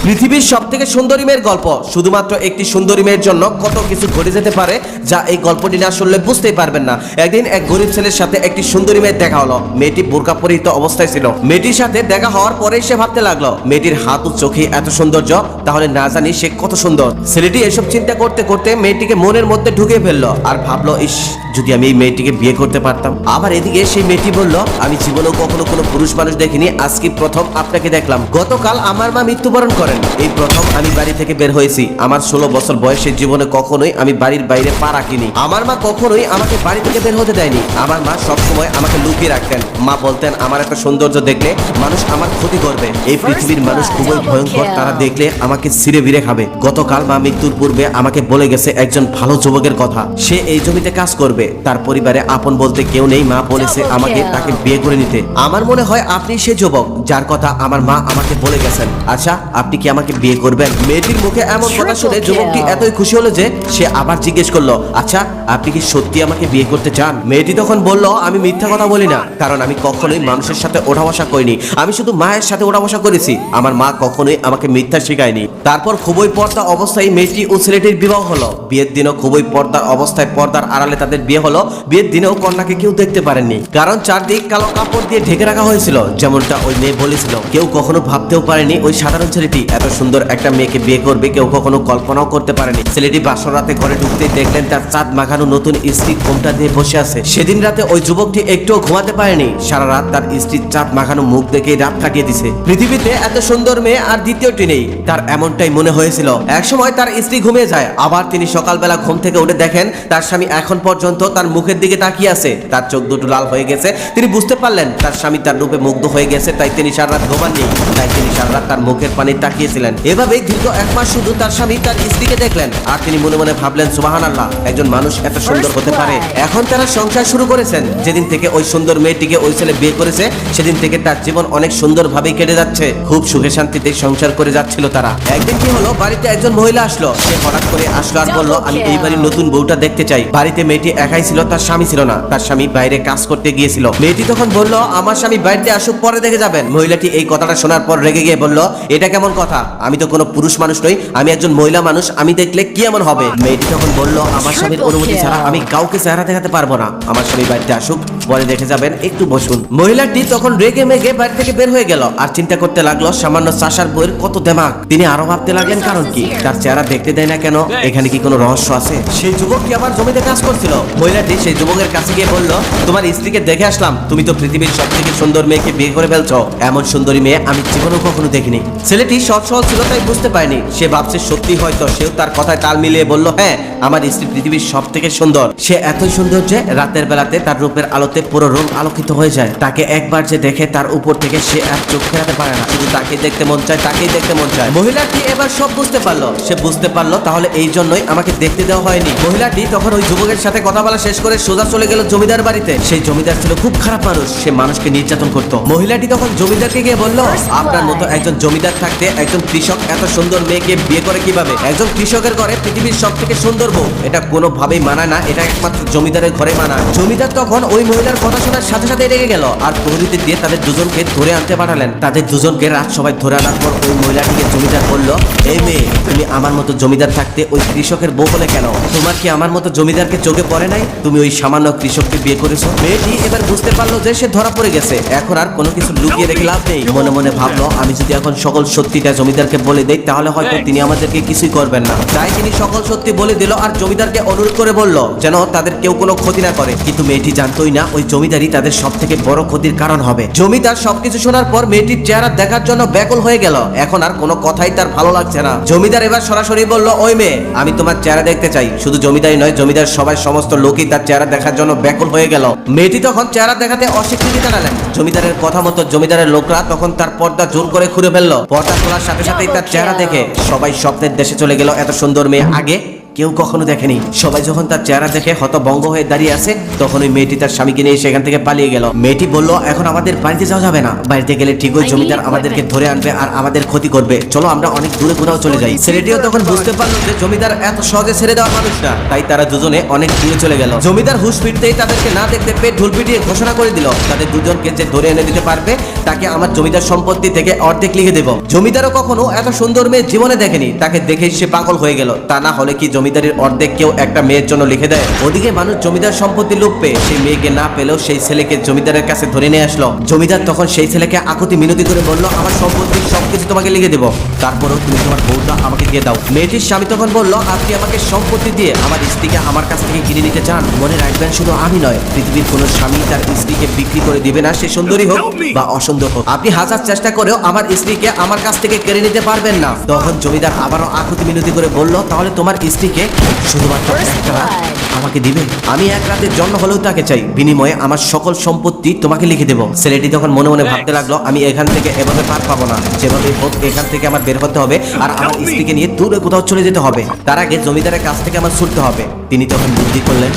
পৃথিবীর সবথেকে সুন্দরী মেয়ের গল্প। শুধুমাত্র একটি সুন্দরী মেয়ের জন্য কত কিছু ঘটে যেতে পারে যা এই গল্পটি না শুনলে বুঝতেই পারবেন না। একদিন এক গরিব ছেলের সাথে একটি সুন্দরী মেয়ের দেখা হলো। মেয়েটি বোরকা পরিহিত অবস্থায় ছিল। মেয়েটির সাথে দেখা হওয়ার পরেই সে ভাবতে লাগলো, মেয়েটির হাত ও চোখে এত সৌন্দর্য, তাহলে না জানি সে কত সুন্দর। ছেলেটি এসব চিন্তা করতে করতে মেয়েটিকে মনের মধ্যে ঢুকে ফেললো আর ভাবলো, ইস, যদি আমি এই মেয়েটিকে বিয়ে করতে পারতাম। আবার এদিকে সেই মেয়েটি বলল, আমি জীবনেও কখনো কোনো পুরুষ মানুষ দেখিনি, আজকে প্রথম আপনাকে দেখলাম। গতকাল আমার মা মৃত্যুবরণ করেন, এই প্রথম আমি বাড়ি থেকে বের হয়েছি। আমার 16 বছর বয়সের জীবনে কখনোই আমি বাড়ির বাইরে পা রাখিনি। আমার মা কখনোই আমাকে বাড়ি থেকে বের হতে দেয়নি। আমার মা সবসময় আমাকে লুকিয়ে রাখতেন। মা বলতেন, আমার একটা সৌন্দর্য দেখলে মানুষ আমার ক্ষতি করবে। এই পৃথিবীর মানুষ খুবই ভয়ঙ্কর, তারা দেখলে আমাকে ছিঁড়ে বিড়ে খাবে। গতকাল মা মৃত্যুর পূর্বে আমাকে বলে গেছে একজন ভালো যুবকের কথা, সে এই জমিতে কাজ করবে। তার পরিবারে আপন বলতে কেউ নেই। মা বলেছে আমাকে তাকে বিয়ে করে নিতে। আমার মনে হয় আপনি সে যুবক যার কথা আমার মা আমাকে বলে গেছেন। আচ্ছা, আপনি কি আমাকে বিয়ে করবেন? মেয়েটির মুখে এমন কথা শুনে যুবকটি এতই খুশি হলো যে সে আবার জিজ্ঞেস করলো, আচ্ছা, আপনি কি সত্যি আমাকে বিয়ে করতে চান? মেয়েটি তখন বলল, আমি মিথ্যা কথা বলি না, কারণ আমি কখনোই মানুষের সাথে ওঠা বসা করিনি। আমি শুধু মায়ের সাথে ওঠা বসা করেছি। আমার মা কখনোই আমাকে মিথ্যা শেখায়নি। তারপর খুবই পর্দা অবস্থায় মেয়েটি ও ছেলেটির বিবাহ হলো। বিয়ের দিনও খুবই পর্দার অবস্থায়, পর্দার আড়ালে তাদের বিয়ে হলো। বিয়ের দিনেও কন্যাকে কেউ দেখতে পারেননি, কারণ চারদিক কালো কাপড় দিয়ে ঢেকে রাখা হয়েছিল, যেমনটা ওই মেয়ে বলেছিল। কেউ কখনো ভাবতেও পারেনি ওই সাধারণ ছেলেটি এত সুন্দর একটা মেয়েকে বিয়ে করবে। কেউ কখনো কল্পনাও করতে পারেনি। ছেলেটি বাসর রাতে ঘরে ঢুকতেই দেখলেন তার চাঁদ মাখানো নতুন স্ত্রী ঘোমটা দিয়ে বসে আছে। সেদিন রাতে ওই যুবকটি একটুও ঘুমাতে পারেনি। সারা রাত তার স্ত্রীর চাঁদ মাখানো মুখ দেখে রাত কাটিয়ে দিছে। পৃথিবীতে এত সুন্দর মেয়ে আর দ্বিতীয়টি নেই, তার এমনটাই মনে হয়েছিল। একসময় তার স্ত্রী ঘুমিয়ে যায়, আবার তিনি সকালবেলা ঘুম থেকে উঠে দেখেন তার স্বামী এখন পর্যন্ত তার মুখের দিকে তাকিয়ে আছে। তার চোখ দুটো লাল হয়ে গেছে। তিনি বুঝতে পারলেন তার স্বামী তার রূপে মুগ্ধ হয়ে গেছে, তাই তিনি সারা রাত ঘুমাননি। তাই তিনি সারা রাত তার মুখের পানি তাকিয়েছিলেন। এভাবেই দীর্ঘ 1 মাস শুধু তার স্বামী তার স্ত্রীকে দেখলেন, আর তিনি মনে মনে ভাবলেন, সুবহানাল্লাহ, একজন মানুষ এত সুন্দর হতে পারে। এখন তারা সংসার শুরু করেছেন। যেদিন থেকে ওই সুন্দর মেয়েটিকে ওই ছেলে বিয়ে করেছে, সেদিন থেকে তার জীবন অনেক সুন্দর ভাবেই কেটে যাচ্ছে। খুব সুখে শান্তিতে সংসার করে যাচ্ছিল তারা। একদিন কি হলো, বাড়িতে একজন মহিলা আসলো। সে হঠাৎ করে আসলো আর বলল, আমি এই বাড়ির নতুন বউটা দেখতে চাই। বাড়িতে মেয়েটি একাই ছিল, তার স্বামী ছিল না। তার স্বামী বাইরে কাজ করতে গিয়েছিল। মেয়েটি তখন বলল, আমার স্বামী বাড়িতে আসুক, পরে দেখে যাবেন। মহিলাটি এই কথাটা শোনার পর রেগে গিয়ে বলল, এটা কেমন কথা? আমি তো কোনো পুরুষ মানুষ নই, আমি একজন মহিলা মানুষ, আমি দেখলে কি এমন হবে? মেয়েটি তখন বলল, আমার স্বামীর অনুমতি ছাড়া আমি কাউকে চেহারা দেখাতে পারবো না। আমার স্বামী বাড়িতে আসুক, পরে দেখে যাবেন, একটু বসুন। মহিলাটি তখন রেগে মেগে বাড়ি থেকে বের হয়ে গেল আর চিন্তা করতে লাগলো সামান্য চাষার বইয়ের কত দেমাগ। তিনি আরো ভাবতে লাগলেন, কারণ কি, তার চেহারা দেখতে দেয় না কেন? এখানে কি কোনো রহস্য আছে? সেই যুবকটি আবার জমিতে কাজ করছিল। মহিলাটি সেই যুবকের কাছে গিয়ে বলল, তোমার স্ত্রীকে দেখে আসলাম, তুমি তো পৃথিবীর সবথেকে সুন্দর মেয়েকে বিয়ে করে ফেলছো। এমন সুন্দরী মেয়ে আমি জীবনেও কখনো দেখিনি। ছেলেটি সৎ সহজ ছিল, তাই বুঝতে পারেনি। সে ভাবছে সত্যি হয়তো। সেও তার কথায় তাল মিলিয়ে বলল, হ্যাঁ, আমার স্ত্রী পৃথিবীর সব থেকে সুন্দর। সে এতই সুন্দর যে রাতের বেলাতে তার রূপের আলোতে পুরো রুম আলোকিত হয়ে যায়। তাকে একবার যে দেখে তার উপর থেকে সে আর চোখ ফেরাতে পারে না। শুধু তাকে দেখতে মন চায়, তাকেই দেখতে মন চায়। মহিলাটি এবার সব বুঝতে পারলো। সে বুঝতে পারলো তাহলে এই জন্যই আমাকে দেখতে দেওয়া হয়নি। মহিলাটি তখন ওই যুবকের সাথে কথা বলা শেষ করে সোজা চলে গেল জমিদার বাড়িতে। সেই জমিদার ছিল খুব খারাপ মানুষ, সে মানুষকে নির্যাতন করত। মহিলাটি তখন জমিদারকে গিয়ে বলল, আপনার মতো একজন জমিদার থাকতে একজন কৃষক এত সুন্দর মেয়েকে বিয়ে করে কিভাবে? একজন কৃষকের ঘরে পৃথিবীর সব থেকে সুন্দর বউ, এটা কোনোভাবেই মানায় না। এটা একমাত্র জমিদারের ঘরে মানায়। জমিদার তখন ওই মহিলার কথা শোনার সাথে সাথে রেগে গেল আর প্রহরীতে দিয়ে তাদের দুজনকে ধরে আনতে পাঠালেন। তাদের দুজনকে রাত সবাই ধরে আনার পর ওই মহিলাটিকে জমিদার বলল, এই মেয়ে, তুমি আমার মতো জমিদার থাকতে ওই কৃষকের বউ হলে কেন? তোমার কি আমার মতো জমিদারকে চোখে পড়ে নাই? তুমি ওই সামান্য কৃষককে বিয়ে করেছো। মেয়েটি এবার বুঝতে পারলো যে সে ধরা পড়ে গেছে। এখন আর কোনো কিছু লুকিয়ে রেখে লাভ নেই। মনে মনে ভাবলো, আমি যদি এখন সকল সত্যিটা জমিদারকে বলে দেই, তাহলে হয়তো তিনি আমাদেরকে কিছুই করবেন না। তাই তিনি সকল সত্যি বলে দিল আর জমিদারকে অনুরোধ করে বলল যেন তাদের কেউ কোনো ক্ষতি না করে। কিন্তু মেয়েটি জানতোই না ওই জমিদারই তাদের সব থেকে বড় ক্ষতির কারণ হবে। জমিদার সবকিছু শোনার পর মেয়েটির চেহারা দেখার জন্য ব্যাকুল হয়ে গেল। এখন আর কোনো কথাই তার ভালো লাগছে না। জমিদার এবার সরাসরি বলল, ওই মেয়ে, আমি তোমার চেহারা দেখতে চাই। শুধু জমিদারই নয়, জমিদার সবাই সমস্ত লোকই তার চেহারা দেখার জন্য ব্যাকুল হয়ে গেল। মেয়েটি তখন চেহারা দেখাতে অস্বীকৃতি জানালেন। জমিদারের কথা মতো জমিদারের লোকরা তখন তার পর্দা জোর করে খুলে ফেললো। পর্দা খোলার সাথে সাথেই তার চেহারা দেখে সবাই স্বপ্নের দেশে চলে গেল। এত সুন্দর মেয়ে আগে কেউ কখনো দেখেনি। সবাই যখন তার চেহারা দেখে হতভম্ব হয়ে দাঁড়িয়ে আছে, তখন ওই মেয়েটি তার স্বামীকে নিয়ে সেখান থেকে পালিয়ে গেল। মেয়েটি বলল, এখন আমাদের বাড়িতে যাওয়া যাবে না। বাড়িতে গেলে ঠিকই জমিদার আমাদেরকে ধরে আনবে আর আমাদের ক্ষতি করবে। চলো আমরা অনেক দূরে কোথাও চলে যাই। ছেলেটিও তখন বুঝতে পারলো যে জমিদার এত সহজে ছেড়ে দেওয়ার মানুষ না। তাই তারা দুজনে অনেক দূরে চলে গেল। জমিদার হুঁশ ফিরতেই তাদেরকে না দেখতে পেয়ে ঢোল পিটিয়ে ঘোষণা করে দিল, তাদের দুজনকে যে ধরে এনে দিতে পারবে তাকে আমার জমিদার সম্পত্তি থেকে অর্ধেক লিখে দেব। জমিদারও কখনো এত সুন্দর মেয়ে জীবনে দেখেনি, তাকে দেখে সে পাগল হয়ে গেল। তা না হলে কি জমিদারের অর্ধেক কেউ একটা মেয়ের জন্য লিখে দেয়? ওদিকে মানুষ জমিদার সম্পত্তি লোভ পেয়ে সেই মেয়েকে না পেলেও সেই ছেলেকে জমিদারের কাছে ধরে নিয়ে আসলো। জমিদার তখন সেই ছেলেকে আকুতি মিনতি করে বলল, আমার সম্পত্তির সবকিছু তোমাকে লিখে দেবো, তারপরেও তুমি তোমার বউটা আমাকে দিয়ে দাও। মেয়েটির স্বামী তখন বলল, আপনি আমাকে সম্পত্তি দিয়ে আমার স্ত্রীকে আমার কাছ থেকে কিনে নিতে চান? মনে রাখবেন, শুধু আমি নয়, পৃথিবীর কোনো স্বামী তার স্ত্রীকে বিক্রি করে দিবে না, সে সুন্দরী হোক বা অসুন্দর হোক। আপনি হাজার চেষ্টা করেও আমার স্ত্রীকে আমার কাছ থেকে কেড়ে নিতে পারবেন না। তখন জমিদার আবারও আকুতি মিনতি করে বলল, তাহলে তোমার স্ত্রীকে শুধুমাত্র একটা রাত আমাকে দিবে? আমি এক রাতের জন্য হলেও তাকে চাই, বিনিময়ে আমার সকল সম্পত্তি তোমাকে লিখে দেবো। ছেলেটি তখন মনে মনে ভাবতে লাগলো, আমি এখান থেকে এভাবে পার পাবো না, যেভাবে হোক এখান থেকে আমার বের হতে হবে আর আমার স্ত্রীকে নিয়ে দূরে কোথাও চলে যেতে হবে। তার আগে জমিদারের কাছ থেকে আমার ছুটতে হবে। তিনি তখন বুদ্ধি করলেন।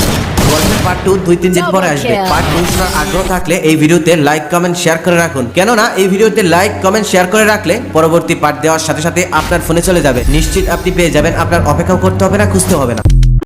গল্পের পার্ট 2 2-3 দিন পরে আসবে। পার্ট 2 শোনার আগ্রহ থাকলে এই ভিডিওতে লাইক কমেন্ট শেয়ার করে রাখুন, কেননা এই ভিডিওতে লাইক কমেন্ট শেয়ার করে রাখলে পরবর্তী পার্ট দেওয়ার সাথে সাথে আপনার ফোনে চলে যাবে। নিশ্চিত আপনি পেয়ে যাবেন, আপনার অপেক্ষাও করতে হবে না, খুঁজতে হবে না।